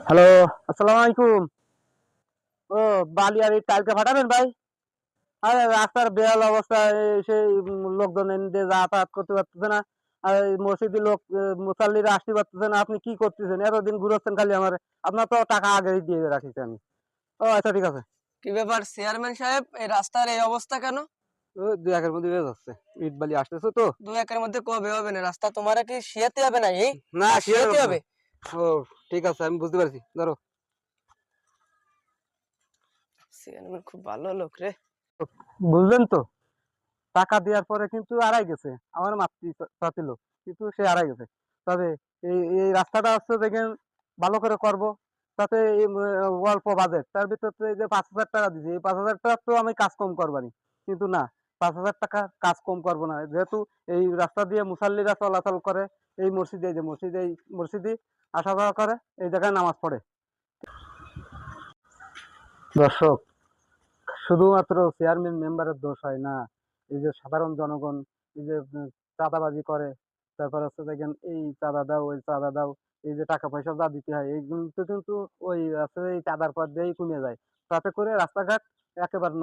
Hello, আসসালামু আলাইকুম। ও বালি আর ইট কালকে পাঠাবেন ভাই? আরে রাস্তার বেহাল অবস্থা, সেই লোকজন এদিকে যাতায়াত করতে পারতেছে না। আর এই মসজিদের লোক মুসাল্লিরা আসতে পারতেছে না। আপনি কি করতেছেন? এতদিন ঘুরাচ্ছেন খালি আমারে। আপনার তো টাকা আগেই দিয়ে রাখিছি আমি। ও আচ্ছা ঠিক আছে। কি ব্যাপার চেয়ারম্যান সাহেব, এই রাস্তার এই অবস্থা কেন? ওই ২-১ এর মধ্যে হয়ে যাচ্ছে। ইট বালি আসতেছে তো। দু একের মধ্যে কবে হবে না রাস্তা? তোমার কি শিয়াতে হবে না এই না আর কি আর শিয়াতে হবে? ও ঠিক আছে, আমি বুঝতে পারছি। ধরো। চেয়ারম্যান খুব ভালো লোক রে। বুঝলেন তো? টাকা দেওয়ার পরে কিন্তু আড়াই গেছে। আমার মাতৃ চাচ্ছিল। কিন্তু সে আড়াই গেছে। তবে এই রাস্তাটা হচ্ছে দেখেন ভালো করে করব। তাতে এই অল্প বাজেট। তার ভিতর তো এই যে ৳৫,০০০ দিছি। এই ৳৫,০০০ তো আমি কাজ কম করবানি। কিন্তু না, ৳৫,০০০ কাজ কম করব না। যেহেতু এই রাস্তা দিয়ে মুসাল্লিরা চলাচল করে, এই মসজিদে এই যে মসজিদে আসা যাওয়া করে, এই জায়গায় নামাজ পড়ে। দর্শক, শুধুমাত্র চেয়ারম্যান মেম্বারের দোষ হয় না। এই যে সাধারণ জনগণ এই যে চাঁদাবাজি করে, তারপর হচ্ছে দেখেন এই চাঁদা দাও, ওই চাঁদা দাও, এই যে টাকা পয়সা যা দিতে হয় এইগুলো তো কিন্তু ওই আছে এই চাঁদার পর দিয়েই কমে যায়। তাতে করে রাস্তাঘাট একেবারে